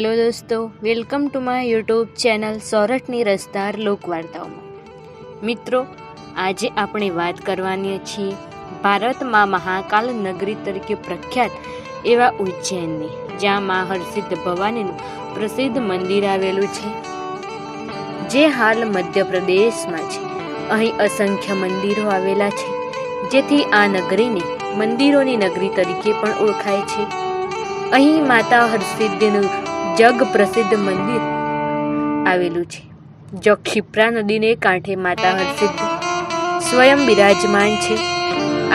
Hello દોસ્તો, welcome to my YouTube channel સોરઠની રસધાર લોકવાર્તાઓમાં. મિત્રો, આજે આપણે વાત કરવાની છીએ ભારતમાં મહાકાલ નગરી તરીકે પ્રખ્યાત એવા ઉજ્જૈનની, જ્યાં મા હરસિદ્ધ ભવાનીનું પ્રસિદ્ધ મંદિર આવેલું છે, જે હાલ મધ્યપ્રદેશમાં છે. અહીં અસંખ્ય મંદિરો આવેલા છે, જેથી આ નગરીને મંદિરોની નગરી તરીકે પણ ઓળખાય છે. અહીં માતા હરસિદ્ધિનું જગ પ્રસિદ્ધ મંદિર આવેલું છે, જો ક્ષિપ્રા નદીને કાંઠે માતા હરસિદ્ધ સ્વયં બિરાજમાન છે.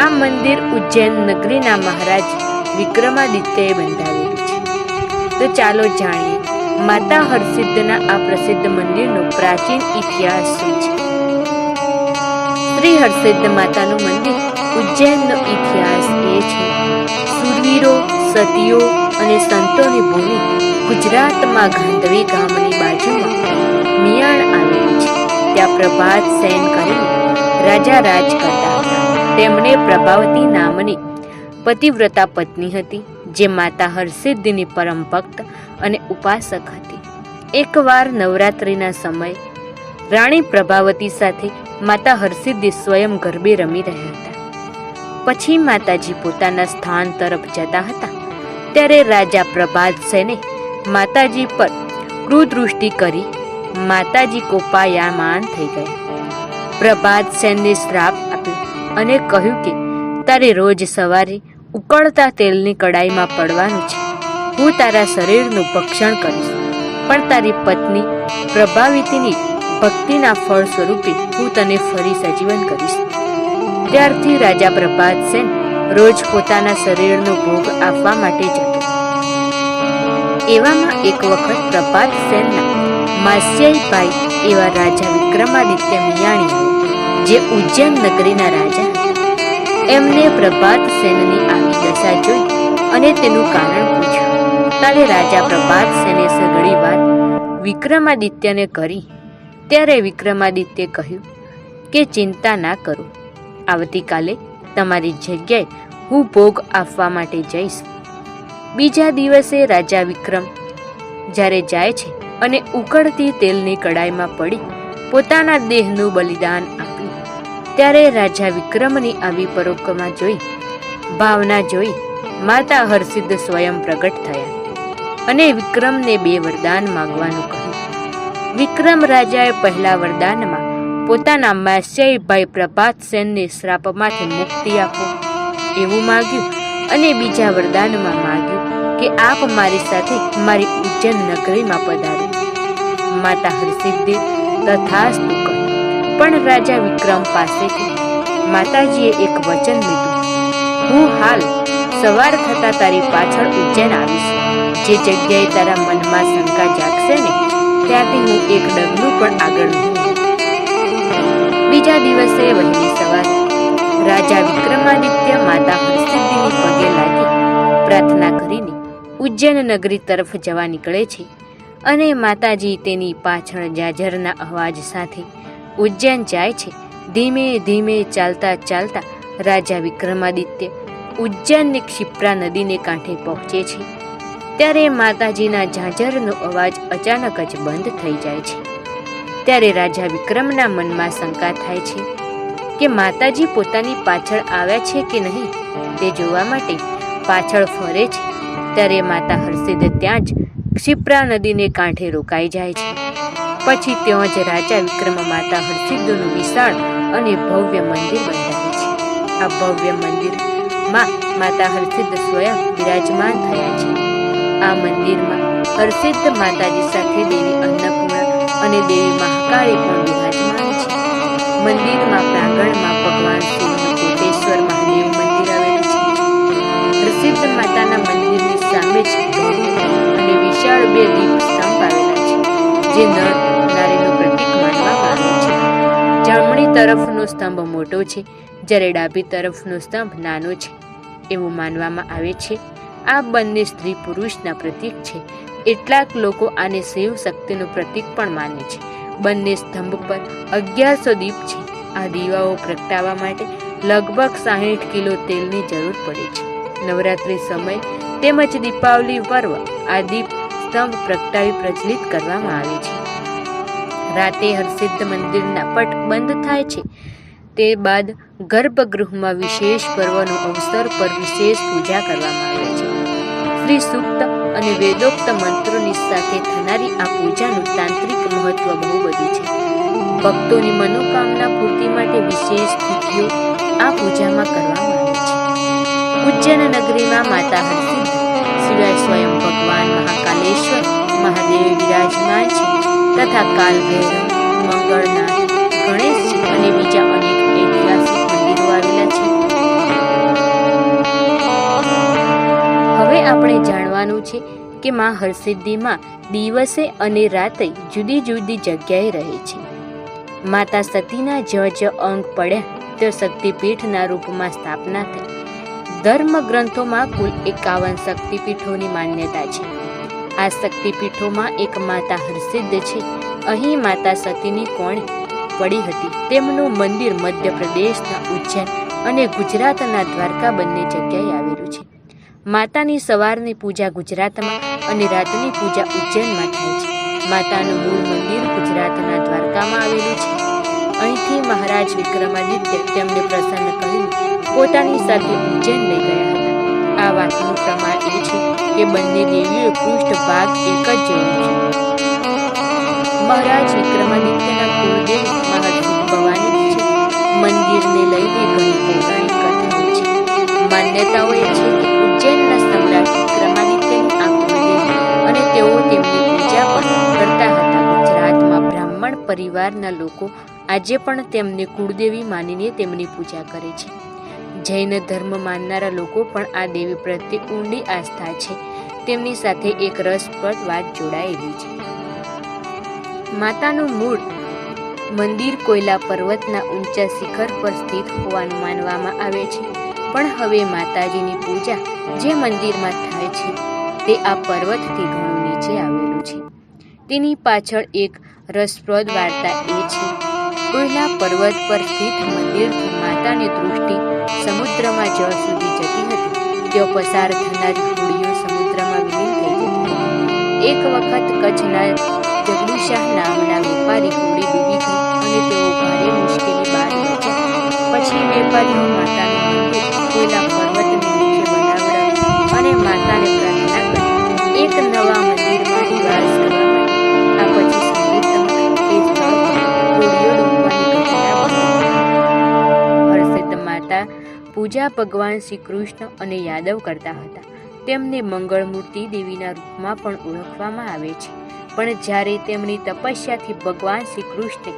આ મંદિર ઉજ્જૈન નગરીના મહારાજ વિક્રમાદિત્યએ બંધાવેલું છે. તો ચાલો જાણીએ માતા હરસિદ્ધના આ પ્રસિદ્ધ મંદિરનો પ્રાચીન ઇતિહાસ શું છે. શ્રી હરસિદ્ધ માતાનું મંદિર ઉજ્જૈનનો ઇતિહાસ એ છે. સુરવીરો, સતીઓ અને સંતોની ભૂમિ ગુજરાતમાં ગાંધવી ગામની બાજુમાં મિયાણ આવેલું છે. ત્યાં પ્રભાત સેન કરીને રાજા રાજ કરતા હતા. તેમને પ્રભાવતી નામની પતિવ્રતા પત્ની હતી, જે માતા હરસિદ્ધિની પરમ ભક્ત અને ઉપાસક હતી. એકવાર નવરાત્રિના સમયે રાણી પ્રભાવતી સાથે માતા હરસિદ્ધિ સ્વયં ગરબે રમી રહ્યા હતા. પછી માતાજી પોતાના સ્થાન તરફ જતા હતા, ત્યારે રાજા પ્રભાત સેને માતાજી પર કુદૃષ્ટિ કરી માતાજી કોપાયમાન થઈ ગયા. પ્રભાત સેનને શ્રાપ આપ્યો અને કહ્યું કે તારે રોજ સવારે ઉકળતા તેલની કડાઈમાં પડવાનું છે. હું તારા શરીરનું ભક્ષણ કરીશ, પણ તારી પત્ની પ્રભાવતીની ભક્તિના ફળ સ્વરૂપે હું તને ફરી સજીવન કરીશ. ત્યારથી રાજા પ્રભાત સેન રોજ પોતાના શરીરનો ભોગ આપવા માટે જતો. એવામાં એક વખત પ્રભાત સેનના માસ્યાઈભાઈ એવા રાજા વિક્રમાદિત્ય મિયાણી, જે ઉજ્જૈન નગરીના રાજા હતા, એમને પ્રભાત સેનની આવી દશા જોઈ અને તેનું કારણ પૂછ્યું. ત્યારે રાજા પ્રભાત સેને સઘળી વાત વિક્રમાદિત્યને કરી. ત્યારે વિક્રમાદિત્યે કહ્યું કે ચિંતા ના કરો, આવતીકાલે તમારી જગ્યાએ હું ભોગ આપવા માટે જઈશ. બીજા દિવસે રાજા વિક્રમ જ્યારે જાય છે અને ઉકળતી તેલની કડાઈમાં પડી પોતાના દેહનું બલિદાન આપ્યું, ત્યારે રાજા વિક્રમની આવી પરોપકાર જોઈ ભાવના જોઈ માતા હરસિદ્ધ સ્વયં પ્રગટ થયા અને વિક્રમને 2 વરદાન માંગવાનું કહ્યું. વિક્રમ રાજાએ પહેલા વરદાનમાં પોતાના માસ્યાઈભાઈ પ્રભાત સેનને શ્રાપમાંથી મુક્તિ આપો એવું માંગ્યું, અને બીજા વરદાનમાં માંગ્યું કે આપ મારી સાથે મારી ઉજ્જૈન નગરીમાં પધારો. માતા હરસિદ્ધિ તથાસ્તુ કહ્યું. પણ રાજા વિક્રમ પાસેથી માતાજીએ એક વચન લીધું, હું હાલ સવાર થતા તારી પાછળ ઉજ્જૈન આવીશ. જે જગ્યાએ તારા મનમાં શંકા જાગશે ને, ત્યાંથી હું એક ડગલું પણ આગળ નહીં. બીજા દિવસે વહેલી સવારે રાજા વિક્રમાદિત્ય માતા હરસિદ્ધિની પગે લાગી પ્રાર્થના કરીને ઉજ્જૈન નગરી તરફ જવા નીકળે છે, અને માતાજી તેની પાછળ જાજરના અવાજ સાથે ઉજ્જૈન જાય છે. ધીમે ધીમે ચાલતા ચાલતા રાજા વિક્રમાદિત્ય ઉજ્જૈનની ક્ષિપ્રા નદીને કાંઠે પહોંચે છે. ત્યારે માતાજીના ઝાંઝરનો અવાજ અચાનક જ બંધ થઈ જાય છે. ત્યારે રાજા વિક્રમના મનમાં શંકા થાય છે કે માતાજી પોતાની પાછળ આવ્યા છે કે નહીં, તે જોવા માટે પાછળ ફરે છે. ત્યારે માતા હરસિદ્ધ ત્યાં જ ક્ષિપ્રા નદીને કાંઠે રોકાઈ જાય છે. પછી ત્યાં જ રાજા વિક્રમ માતા હરસિદ્ધનું વિશાળ અને ભવ્ય મંદિર બંધાવે છે. આ ભવ્ય મંદિરમાં માતા હરસિદ્ધ સ્વયં બિરાજમાન થયા છે. આ મંદિરમાં હરસિદ્ધ માતાજી સાથે દેવી અન્નપૂર્ણા અને દેવી મહાકાળી પણ બિરાજમાન છે. મંદિરમાં પ્રાંગણમાં ભગવાન શિવનું કોટેશ્વર મહાદેવ મંદિર આવેલું છે. હરસિદ્ધ માતાના મંદિરની સામે જ અને વિશાળ 2 દીપ સ્તંભ આવેલા છે, જે નર નારીનું પ્રતીક માનવામાં આવે છે. જમણી તરફનો સ્તંભ મોટો છે, જ્યારે ડાબી તરફનો સ્તંભ નાનો છે એવું માનવામાં આવે છે. આ બંને સ્ત્રી પુરુષના પ્રતીક છે. એટલાક લોકો આને શિવ શક્તિનું પ્રતીક પણ માને છે. બંને સ્તંભ પર 1100 દીપ છે. આ દીવાઓ પ્રગટાવવા માટે લગભગ 60 કિલો તેલની જરૂર પડે છે. નવરાત્રિ સમય તેમજ દીપાવલી પર્વ આ દીપ સ્તંભ પ્રગટાવી પ્રજ્વલિત કરવામાં આવે છે. રાતે હરસિદ્ધ મંદિરના પટ બંધ થાય છે. તે બાદ ગર્ભગૃહમાં વિશેષ પર્વનો અવસર પર વિશેષ પૂજા કરવામાં આવે છે. શ્રી સૂક્ત અને વેદોક્ત મંત્રોની સાથે થનારી આ પૂજાનું તાંત્રિક મહત્વ બહુ બધું છે. ભક્તોની મનોકામના પૂર્તિ માટે વિશેષ તિથિઓ આ પૂજામાં કરવામાં આવે છે. ઉજ્જૈન નગરીમાં માતા હરસિદ્ધ સિવાય સ્વયં ભગવાન મહાકાલેશ્વર મહાદેવ વિરાજમાન છે તથા કાલભૈરવ, મંગળનાથ, ગણેશજી અને બીજા અનેક ઐતિહાસિક મંદિરો આવેલા છે. હવે આપણે જાણવાનું છે કે માં હરસિદ્ધિમાં દિવસે અને રાતે જુદી જુદી જગ્યાએ રહે છે. માતા સતીના જ અંગ પડ્યા તો શક્તિપીઠના રૂપમાં સ્થાપના થઈ. ધર્મ ગ્રંથોમાં કુલ 51 શક્તિપીઠોની માન્યતા છે. આ શક્તિપીઠોમાં એક માતા હરસિદ્ધ છે. અહીં માતા સતીની કોણે પડી હતી તેમનું મંદિર મધ્યપ્રદેશના ઉજ્જૈન અને ગુજરાતના દ્વારકા બંને જગ્યાએ આવેલું છે. માતાની સવારની પૂજા ગુજરાતમાં અને રાતની પૂજા ઉજ્જૈનમાં થાય છે. માતાનું મૂળ મંદિર ગુજરાતના દ્વારકામાં આવેલું છે. અહીંથી મહારાજ વિક્રમાદિત્ય તેમને પ્રસન્ન કરીને પોતાની સાથે ઉજ્જૈન લઈ ગયા હતા. આ વાતનું પ્રમાણ એ છે કે બંને દેવીઓ પૃષ્ઠભાગ એક જ જેવું છે. મહારાજ વિક્રમાદિત્યના કુળદેવી મહાસિદ્ધ ભવાની છે. મંદિરને લઈને ઘણી પૌરાણિક કથાઓ છે. માન્યતાઓ એ છે કે ઉજ્જૈનના સમ્રાટ વિક્રમાદિત્યની આ કુળદેવી અને તેઓ તેમની પૂજા પણ કરતા હતા. ગુજરાતમાં બ્રાહ્મણ પરિવારના લોકો આજે પણ તેમને કુળદેવી માનીને તેમની પૂજા કરે છે. જૈન ધર્મ માનનારા લોકો પણ આ દેવી પ્રત્યે ઊંડી આસ્થા છે. તેમની સાથે એક રસપ્રદ વાત જોડાયેલી છે. માતાનું મૂળ મંદિર કોયલા પર્વતના ઊંચા શિખર પર સ્થિત હોવાનું માનવામાં આવે છે. પણ હવે માતાજીની પૂજા જે મંદિરમાં થાય છે તે આ પર્વતથી ઘણું નીચે આવેલું છે. તેની પાછળ એક રસપ્રદ વાર્તા એ છે. કોયલા પર્વત પર સ્થિત મંદિરથી માતાની દૃષ્ટિ સમુદ્રમાં જળ સુધી જતી હતી. તેઓ પસાર થનારી હોડીઓ સમુદ્રમાં વિલીન થઈ જતી હતી. એક વખત કચ્છના જગડુશાહ નામના વેપારી હોડી ડૂબી ગઈ અને તેઓ ભારે મુશ્કેલી બાદ બચ્યા. પછી વેપારીઓ માતાનું મંદિર કોયલા પર્વતની નીચે બનાવડાવ્યું અને માતાને પ્રાર્થના કરી એક નવા મંદિરમાં નિવાસ કરવા માટે. આ પછી સમુદ્રમાં તે સ્થળ પર હોડીઓ ડૂબવાની ઘટના બની. હરસિદ્ધ માતા પૂજા ભગવાન શ્રી કૃષ્ણ અને યાદવ કરતા હતા. તેમને મંગળમૂર્તિ દેવીના રૂપમાં પણ ઓળખવામાં આવે છે. પણ જ્યારે તેમની તપસ્યાથી ભગવાન શ્રી કૃષ્ણે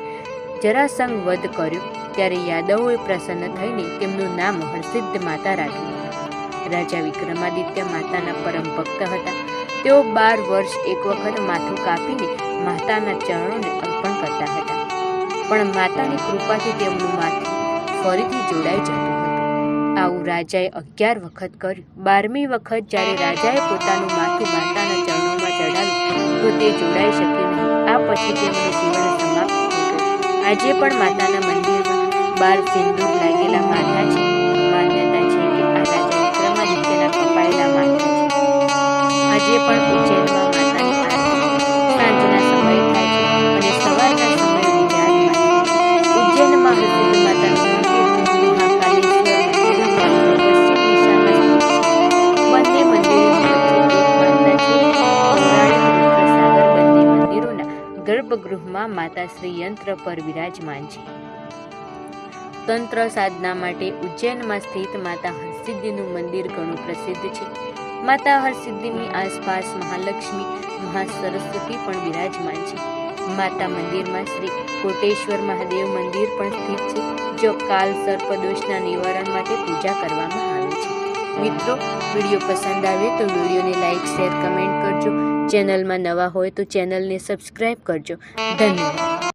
જરાસંઘ વધ કર્યો ત્યારે યાદવોએ પ્રસન્ન થઈને તેમનું નામ હરસિદ્ધ માતા રાખ્યું. રાજા વિક્રમાદિત્ય માતાના પરમ ભક્ત હતા. તેઓ 12 વર્ષ એક વખત માથું કાપીને માતાના ચરણોને અર્પણ કરતા હતા. પણ માતાની કૃપાથી તેમનું માથું ફરીથી જોડાઈ જતું હતું. આવું રાજાએ 11 વખત કર્યું. 12મી વખત જ્યારે રાજાએ પોતાનું માથું માતાના ચરણોમાં ચડાવ્યું તો તે જોડાઈ શક્યું નહીં. આ પછી તેમનું જીવન સમાપ્ત થઈ ગયું. આજે પણ માતાના મંદિરમાં 12 સિંદૂર લાગેલા માથા છે. માન્યતા છે કે આ રાજા વિક્રમાદિત્યના કપાયેલા માથા છે. આજે પણ ઉજ્જૈનમાં માતાની આરતી સાંજના સમયે થાય છે અને સવારના સમયે વિરાજમાન છે. ઉજ્જૈનમાં હરસિદ્ધ માતાનું મંદિર મહાકાલેશ્વર મંદિરના પશ્ચિમ દિશામાં સ્થિત છે. બંને મંદિરોની વચ્ચે એક માતા છે. પૌરાણિક રુદ્રસાગર બંને મંદિરોના ગર્ભગૃહમાં માતા શ્રી યંત્ર પર વિરાજમાન છે. તંત્ર સાધના માટે ઉજ્જૈનમાં સ્થિત માતા હરસિદ્ધિનું મંદિર ઘણું પ્રસિદ્ધ છે. માતા હરસિદ્ધિની આસપાસ મહાલક્ષ્મી, મહાસરસ્વતી પણ વિરાજમાન છે. માતા મંદિરમાં શ્રી કોટેશ્વર મહાદેવ મંદિર પણ સ્થિત છે. જો કાલ સર્પદોષના નિવારણ માટે પૂજા કરવામાં આવે છે. મિત્રો, વિડીયો પસંદ આવે તો વિડીયોને લાઈક, શેર, કમેન્ટ કરજો. ચેનલમાં નવા હોય તો ચેનલને સબસ્ક્રાઈબ કરજો. ધન્યવાદ.